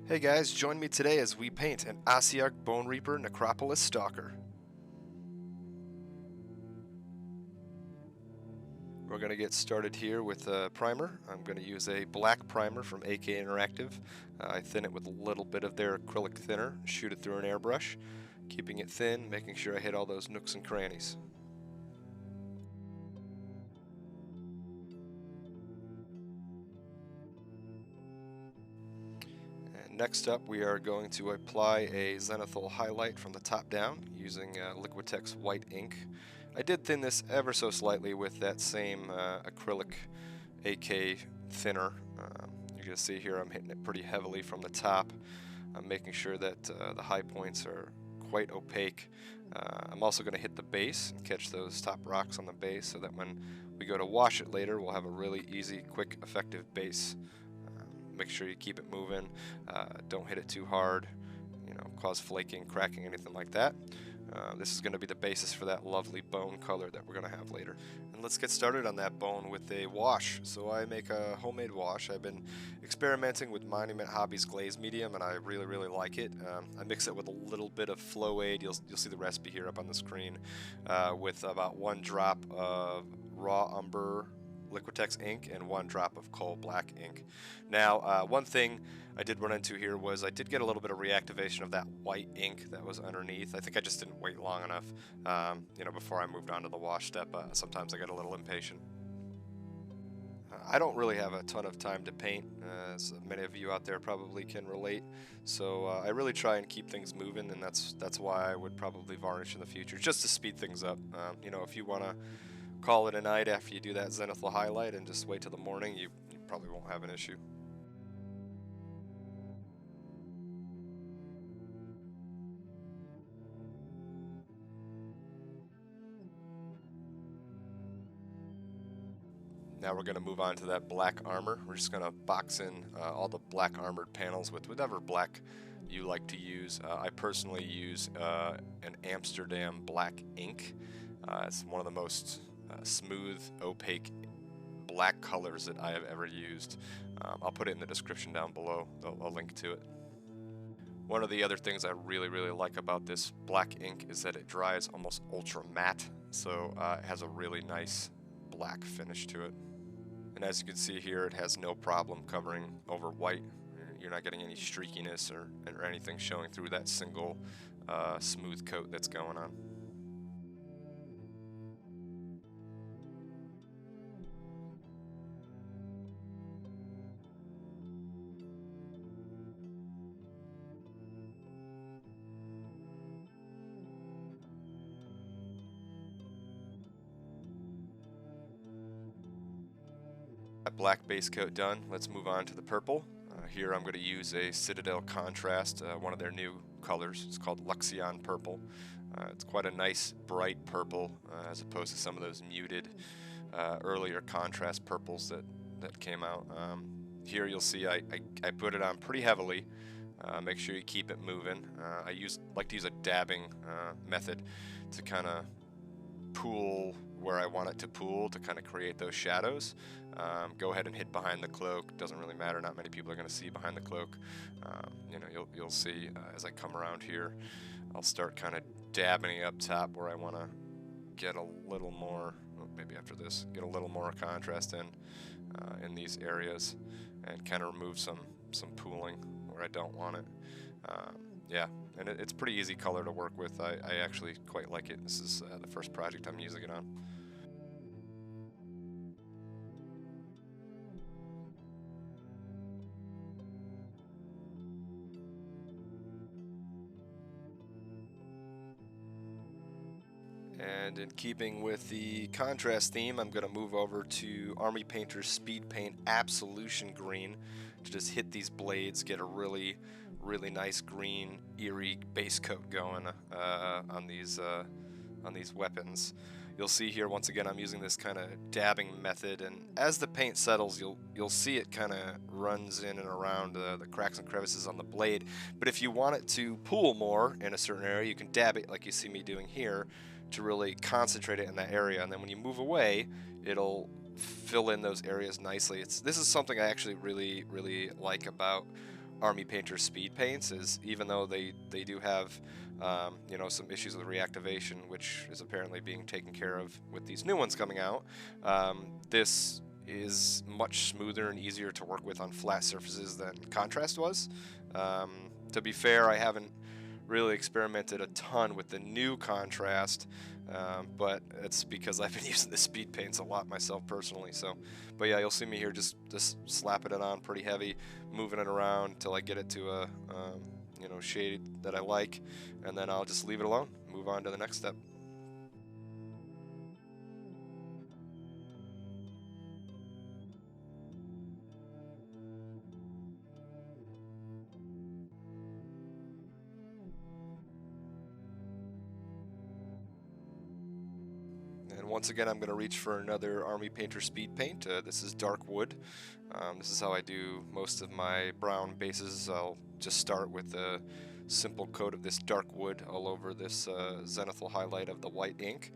Hey guys, join me today as we paint an Ossiarch Bone Reaper Necropolis Stalker. We're going to get started here with a primer. I'm going to use a black primer from AK Interactive. I thin it with a little bit of their acrylic thinner, shoot it through an airbrush, keeping it thin, making sure I hit all those nooks and crannies. Next up, we are going to apply a zenithal highlight from the top down using Liquitex white ink. I did thin this ever so slightly with that same acrylic AK thinner. You're going to see here I'm hitting it pretty heavily from the top. I'm making sure that the high points are quite opaque. I'm also going to hit the base and catch those top rocks on the base so that when we go to wash it later, we'll have a really easy, quick, effective base. Make sure you keep it moving, don't hit it too hard, cause flaking, cracking, anything like that. This is going to be the basis for that lovely bone color that we're going to have later. And let's get started on that bone with a wash. So I make a homemade wash. I've been experimenting with Monument Hobbies glaze medium and I really like it. I mix it with a little bit of Flow Aid. You'll see the recipe here up on the screen, with about 1 drop of raw umber Liquitex ink and 1 drop of coal black ink. Now, one thing I did run into here was I did get a little bit of reactivation of that white ink that was underneath. I think I just didn't wait long enough, before I moved on to the wash step. Sometimes I get a little impatient. I don't really have a ton of time to paint, as many of you out there probably can relate. So I really try and keep things moving, and that's why I would probably varnish in the future, just to speed things up. If you want to call it a night after you do that zenithal highlight and just wait till the morning, you probably won't have an issue. Now we're going to move on to that black armor. We're just going to box in all the black armored panels with whatever black you like to use. I personally use an Amsterdam black ink. It's one of the most smooth, opaque black colors that I have ever used. I'll put it in the description down below, a link to it. One of the other things I really like about this black ink is that it dries almost ultra matte, so it has a really nice black finish to it. And as you can see here, it has no problem covering over white. You're not getting any streakiness or anything showing through that single smooth coat that's going on. That black base coat done, let's move on to the purple. Here I'm going to use a Citadel Contrast, one of their new colors. It's called Luxion Purple. It's quite a nice bright purple, as opposed to some of those muted earlier contrast purples that came out. Here you'll see I put it on pretty heavily. Make sure you keep it moving. I like to use a dabbing method to kind of pool where I want it to pool to kind of create those shadows. Go ahead and hit behind the cloak. Doesn't really matter. Not many people are going to see behind the cloak. You'll see as I come around here, I'll start kind of dabbing up top where I want to get a little more. Maybe after this, get a little more contrast in these areas, and kind of remove some pooling where I don't want it. Yeah, and it's pretty easy color to work with. I actually quite like it. This is the first project I'm using it on. And in keeping with the contrast theme, I'm going to move over to Army Painter's Speed Paint Absolution Green to just hit these blades, get a really nice green, eerie base coat going on these weapons. You'll see here once again I'm using this kind of dabbing method, and as the paint settles, you'll see it kind of runs in and around the cracks and crevices on the blade. But if you want it to pool more in a certain area, you can dab it like you see me doing here to really concentrate it in that area, and then when you move away, it'll fill in those areas nicely. This is something I actually really like about Army Painter speed paints is, even though they do have you know, some issues with reactivation, which is apparently being taken care of with these new ones coming out, this is much smoother and easier to work with on flat surfaces than Contrast was. To be fair, I haven't really experimented a ton with the new Contrast, but it's because I've been using the speed paints a lot myself personally. So, but yeah, you'll see me here just slapping it on pretty heavy, moving it around until I get it to a you know, shade that I like, and then I'll just leave it alone, move on to the next step. And once again, I'm going to reach for another Army Painter speed paint. This is Dark Wood. This is how I do most of my brown bases. I'll just start with a simple coat of this dark wood all over this zenithal highlight of the white ink,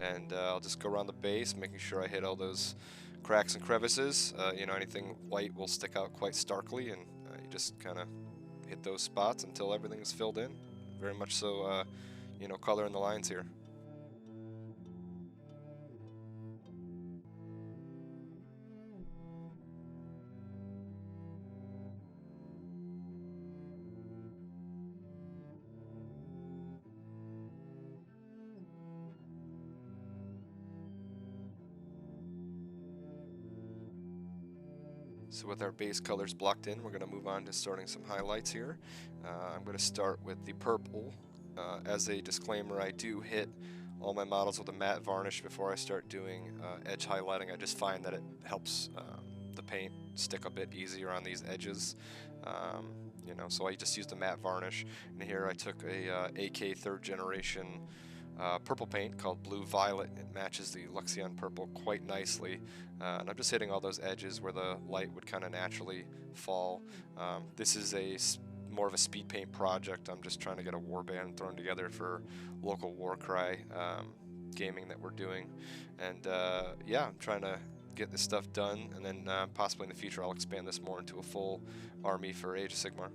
and I'll just go around the base, making sure I hit all those cracks and crevices. You know, anything white will stick out quite starkly, and you just kind of hit those spots until everything is filled in. Very much so, you know, color in the lines here. So with our base colors blocked in, we're going to move on to starting some highlights here. I'm going to start with the purple. As a disclaimer, I do hit all my models with a matte varnish before I start doing edge highlighting. I just find that it helps the paint stick a bit easier on these edges. You know, so I just used a matte varnish, and here I took a AK 3rd generation purple paint called Blue Violet. It matches the Luxion purple quite nicely, and I'm just hitting all those edges where the light would kind of naturally fall. This is more of a speed paint project. I'm just trying to get a warband thrown together for local Warcry gaming that we're doing, and yeah, I'm trying to get this stuff done, and then possibly in the future I'll expand this more into a full army for Age of Sigmar.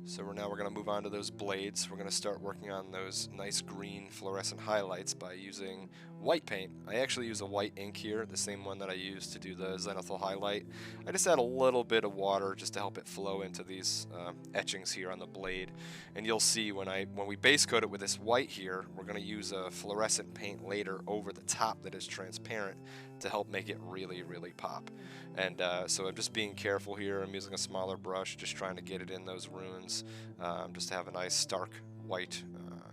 So we're going to move on to those blades. We're going to start working on those nice green fluorescent highlights by using white paint. I actually use a white ink here, the same one that I used to do the zenithal highlight. I just add a little bit of water just to help it flow into these etchings here on the blade. And you'll see when we base coat it with this white here, we're going to use a fluorescent paint later over the top that is transparent to help make it really, really pop. And so I'm just being careful here. I'm using a smaller brush, just trying to get it in those runes, just to have a nice stark white,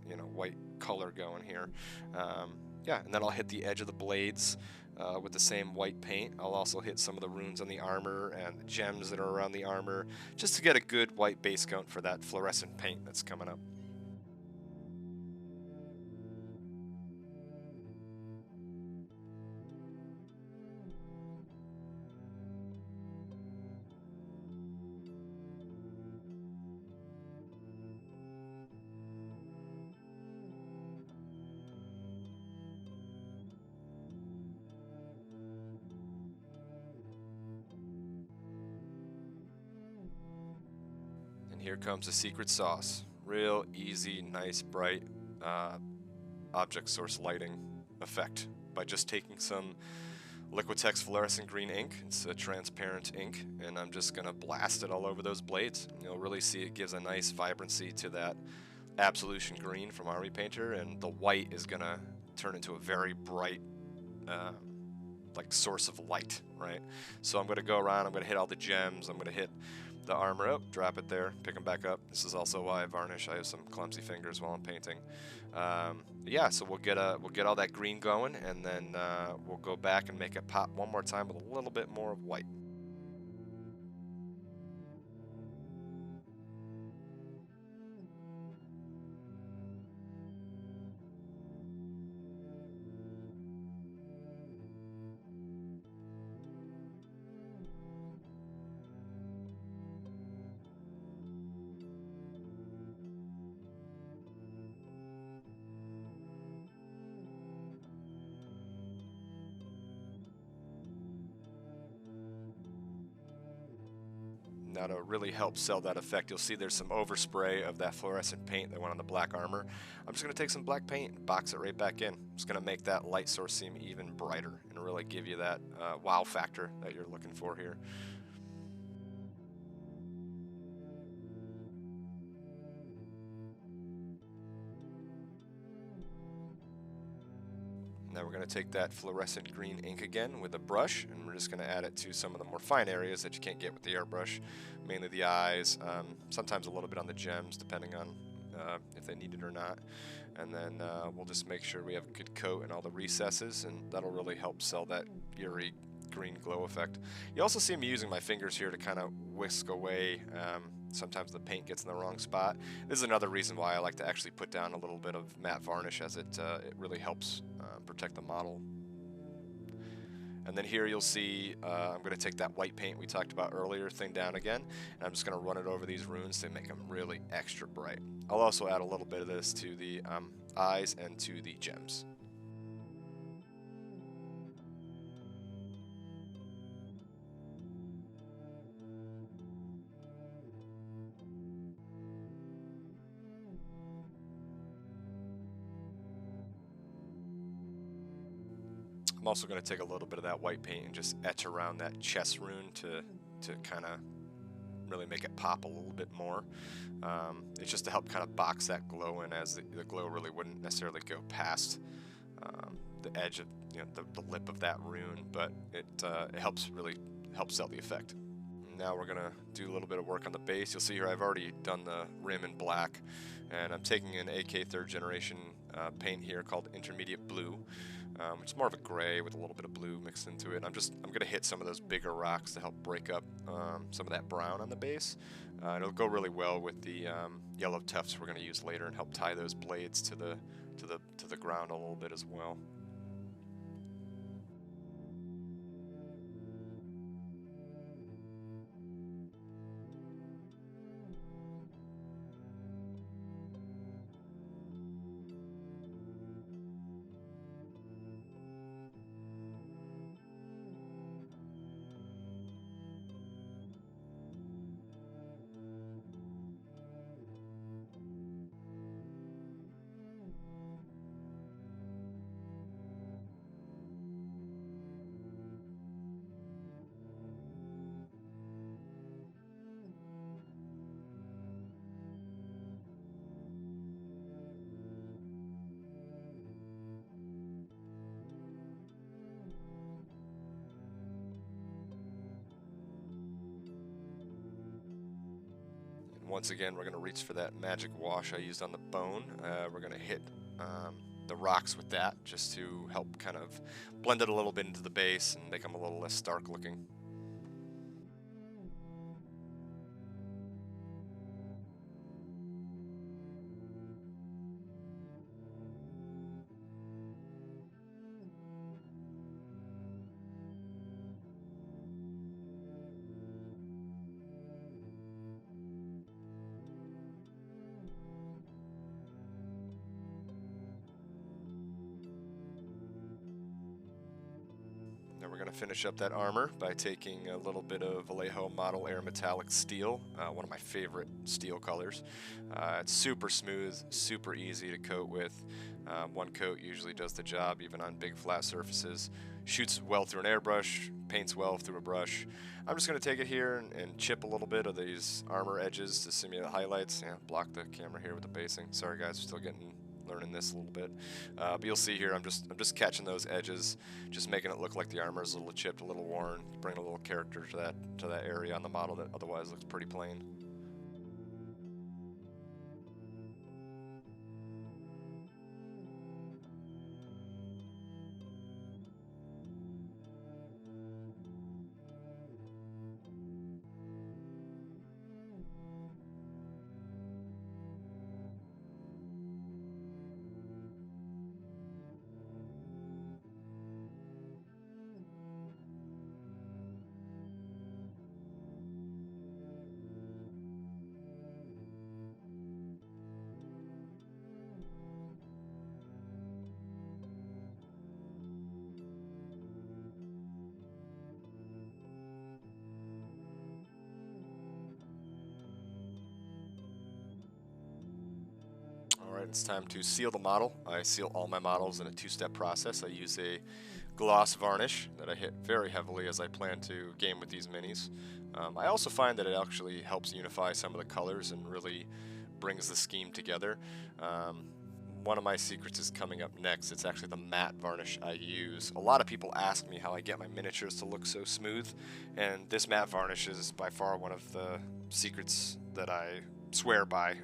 you know, white color going here. Yeah, and then I'll hit the edge of the blades with the same white paint. I'll also hit some of the runes on the armor and the gems that are around the armor, just to get a good white base coat for that fluorescent paint that's coming up. Here comes the secret sauce. Real easy, nice, bright object source lighting effect by just taking some Liquitex fluorescent green ink. It's a transparent ink, and I'm just gonna blast it all over those blades. You'll really see it gives a nice vibrancy to that Absolution green from Army Painter, and the white is gonna turn into a very bright like source of light, right? So I'm gonna go around, I'm gonna hit all the gems, I'm gonna hit the armor up, drop it there, pick them back up. This is also why I varnish. I have some clumsy fingers while I'm painting. Yeah, so we'll get all that green going, and then we'll go back and make it pop one more time with a little bit more of white. Now to really help sell that effect, you'll see there's some overspray of that fluorescent paint that went on the black armor. I'm just going to take some black paint and box it right back in. It's going to make that light source seem even brighter and really give you that wow factor that you're looking for here. Now we're going to take that fluorescent green ink again with a brush, and we're just going to add it to some of the more fine areas that you can't get with the airbrush, mainly the eyes, sometimes a little bit on the gems depending on if they need it or not. And then we'll just make sure we have a good coat in all the recesses, and that'll really help sell that eerie green glow effect. You also see me using my fingers here to kind of whisk away sometimes the paint gets in the wrong spot. This is another reason why I like to actually put down a little bit of matte varnish, as it really helps protect the model. And then here you'll see I'm going to take that white paint we talked about earlier thing down again, and I'm just going to run it over these runes to make them really extra bright. I'll also add a little bit of this to the eyes and to the gems. I'm also going to take a little bit of that white paint and just etch around that chest rune to kind of really make it pop a little bit more. It's just to help kind of box that glow in, as the glow really wouldn't necessarily go past the edge of the lip of that rune, but it helps sell the effect. Now we're going to do a little bit of work on the base. You'll see here I've already done the rim in black, and I'm taking an AK 3rd generation paint here called Intermediate Blue. It's more of a gray with a little bit of blue mixed into it. I'm going to hit some of those bigger rocks to help break up some of that brown on the base. It'll go really well with the yellow tufts we're going to use later, and help tie those blades to the ground a little bit as well. Once again, we're going to reach for that magic wash I used on the bone. We're going to hit the rocks with that, just to help kind of blend it a little bit into the base and make them a little less stark looking. Now we're going to finish up that armor by taking a little bit of Vallejo Model Air Metallic Steel, one of my favorite steel colors. It's super smooth, super easy to coat with. One coat usually does the job, even on big flat surfaces. Shoots well through an airbrush, paints well through a brush. I'm just going to take it here and chip a little bit of these armor edges to simulate the highlights. Yeah, block the camera here with the basing. Sorry guys, we're still learning this a little bit, but you'll see here I'm just catching those edges, just making it look like the armor is a little chipped, a little worn, bring a little character to that area on the model that otherwise looks pretty plain. Alright, it's time to seal the model. I seal all my models in a two-step process. I use a gloss varnish that I hit very heavily as I plan to game with these minis. I also find that it actually helps unify some of the colors and really brings the scheme together. One of my secrets is coming up next. It's actually the matte varnish I use. A lot of people ask me how I get my miniatures to look so smooth, and this matte varnish is by far one of the secrets that I swear by.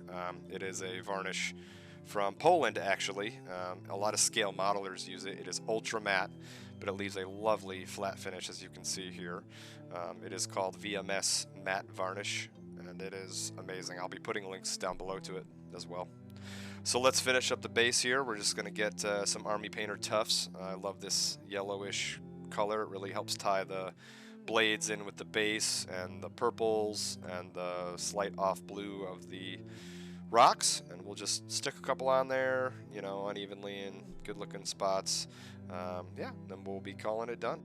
It is a varnish from Poland, actually. A lot of scale modelers use it. It is ultra matte, but it leaves a lovely flat finish, as you can see here. It is called VMS Matte Varnish, and it is amazing. I'll be putting links down below to it as well. So let's finish up the base here. We're just going to get some Army Painter Tufts. I love this yellowish color. It really helps tie the blades in with the base and the purples and the slight off blue of the rocks. And we'll just stick a couple on there, you know, unevenly in good looking spots. Yeah, then we'll be calling it done.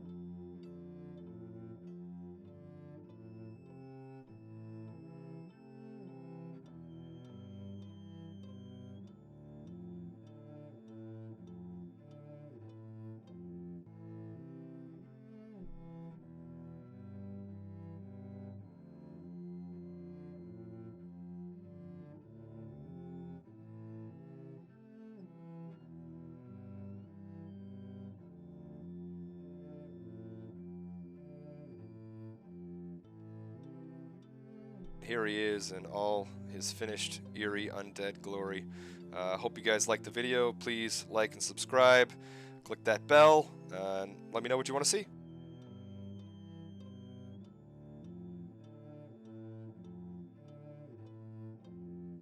Here he is in all his finished eerie undead glory. Hope you guys liked the video. Please like and subscribe. Click that bell and let me know what you want to see.